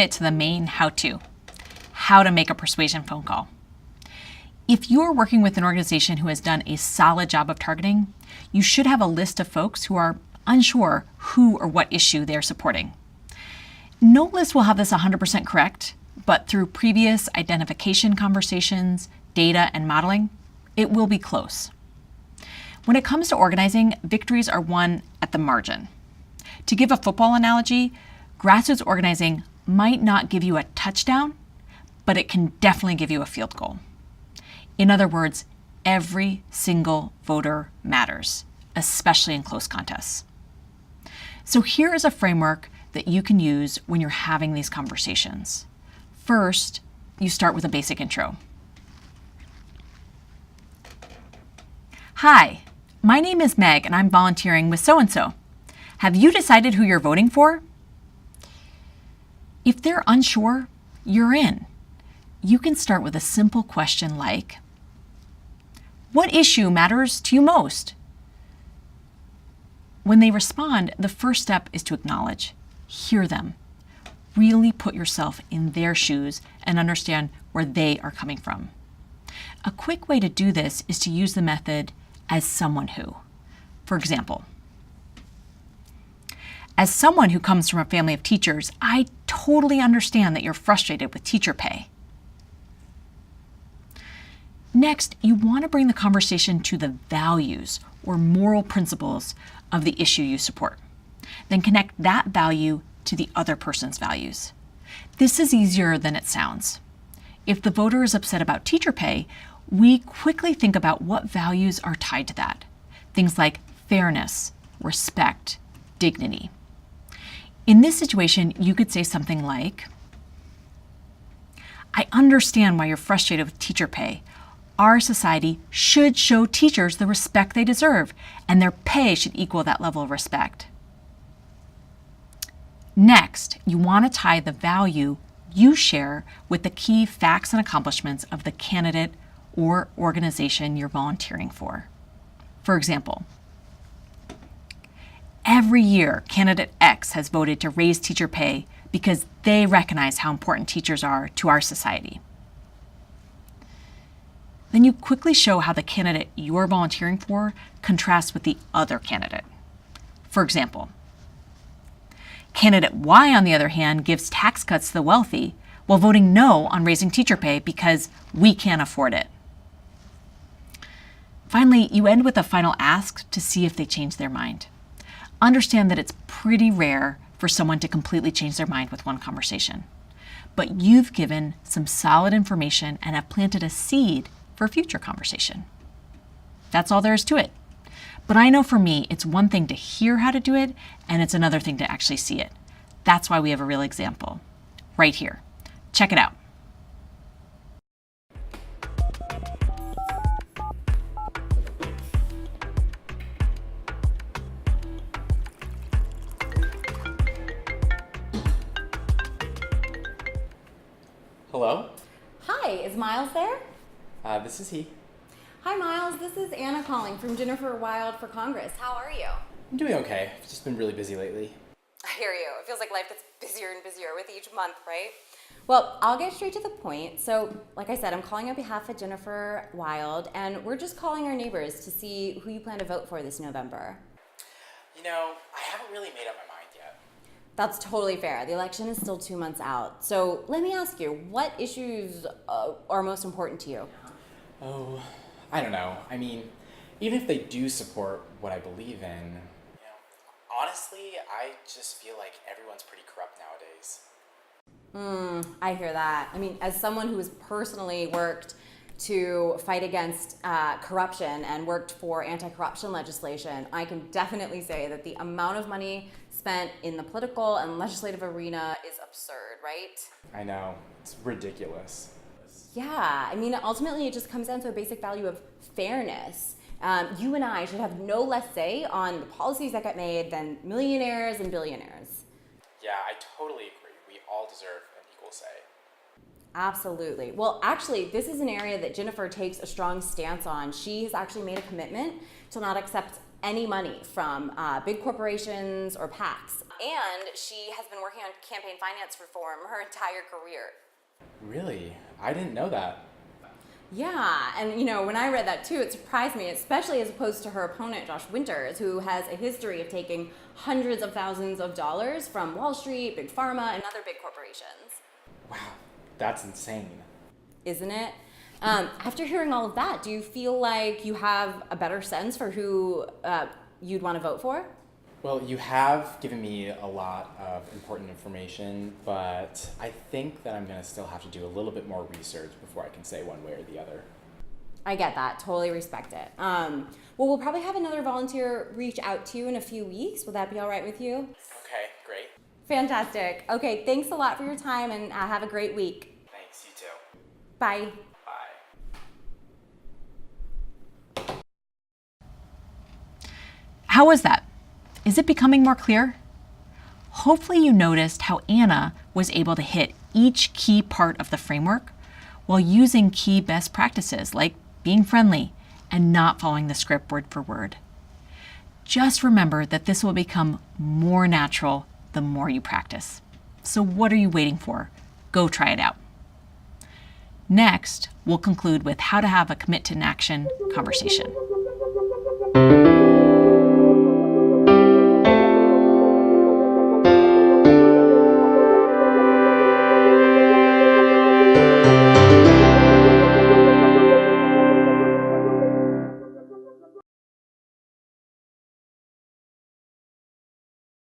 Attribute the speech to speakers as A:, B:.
A: get to the main how-to, how to make a persuasion phone call. If you're working with an organization who has done a solid job of targeting, you should have a list of folks who are unsure who or what issue they're supporting. No list will have this 100% correct, but through previous identification conversations, data, and modeling, it will be close. When it comes to organizing, victories are won at the margin. To give a football analogy, grassroots organizing might not give you a touchdown, but it can definitely give you a field goal. In other words, every single voter matters, especially in close contests. So here is a framework that you can use when you're having these conversations. First, you start with a basic intro. Hi, my name is Meg and I'm volunteering with so-and-so. Have you decided who you're voting for? If they're unsure, you're in. You can start with a simple question like, what issue matters to you most? When they respond, the first step is to acknowledge, hear them, really put yourself in their shoes and understand where they are coming from. A quick way to do this is to use the method as someone who. For example, as someone who comes from a family of teachers, I totally understand that you're frustrated with teacher pay. Next, you want to bring the conversation to the values or moral principles of the issue you support. Then connect that value to the other person's values. This is easier than it sounds. If the voter is upset about teacher pay, we quickly think about what values are tied to that. Things like fairness, respect, dignity. In this situation, you could say something like, I understand why you're frustrated with teacher pay. Our society should show teachers the respect they deserve, and their pay should equal that level of respect. Next, you want to tie the value you share with the key facts and accomplishments of the candidate or organization you're volunteering for. For example, every year, candidate X has voted to raise teacher pay because they recognize how important teachers are to our society. Then you quickly show how the candidate you're volunteering for contrasts with the other candidate. For example, candidate Y, on the other hand, gives tax cuts to the wealthy while voting no on raising teacher pay because we can't afford it. Finally, you end with a final ask to see if they change their mind. Understand that it's pretty rare for someone to completely change their mind with one conversation. But you've given some solid information and have planted a seed for future conversation. That's all there is to it. But I know for me, it's one thing to hear how to do it, and it's another thing to actually see it. That's why we have a real example right here. Check it out.
B: Hello?
C: Hi, is Miles there?
B: This is he.
C: Hi Miles, this is Anna calling from Jennifer Wild for Congress. How are you?
B: I'm doing okay. I've just been really busy lately.
C: I hear you. It feels like life gets busier and busier with each month, right? Well, I'll get straight to the point. So, like I said, I'm calling on behalf of Jennifer Wild, and we're just calling our neighbors to see who you plan to vote for this November.
B: You know, I haven't really made up my mind yet.
C: That's totally fair. The election is still 2 months out. So let me ask you, what issues are most important to you?
B: Oh, I don't know. I mean, even if they do support what I believe in, honestly, I just feel like everyone's pretty corrupt nowadays.
C: I hear that. I mean, as someone who has personally worked to fight against corruption and worked for anti-corruption legislation, I can definitely say that the amount of money spent in the political and legislative arena is absurd, right?
B: I know. It's ridiculous.
C: Yeah, I mean, ultimately it just comes down to a basic value of fairness. You and I should have no less say on the policies that get made than millionaires and billionaires.
B: Yeah, I totally agree. We all deserve an equal say.
C: Absolutely. Well, actually, this is an area that Jennifer takes a strong stance on. She has actually made a commitment to not accept any money from big corporations or PACs. And she has been working on campaign finance reform her entire career.
B: Really? I didn't know that.
C: Yeah, and you know, when I read that too, it surprised me, especially as opposed to her opponent, Josh Winters, who has a history of taking hundreds of thousands of dollars from Wall Street, Big Pharma, and other big corporations.
B: Wow, that's insane.
C: Isn't it? After hearing all of that, do you feel like you have a better sense for who you'd want to vote for?
B: Well, you have given me a lot of important information, but I think that I'm going to still have to do a little bit more research before I can say one way or the other.
C: I get that. Totally respect it. Well, we'll probably have another volunteer reach out to you in a few weeks. Will that be all right with you?
B: Okay, great.
C: Fantastic. Okay, thanks a lot for your time, and have a great week.
B: Thanks, you too.
C: Bye.
B: Bye.
A: How was that? Is it becoming more clear? Hopefully you noticed how Anna was able to hit each key part of the framework while using key best practices like being friendly and not following the script word for word. Just remember that this will become more natural the more you practice. So what are you waiting for? Go try it out. Next, we'll conclude with how to have a commit to action conversation.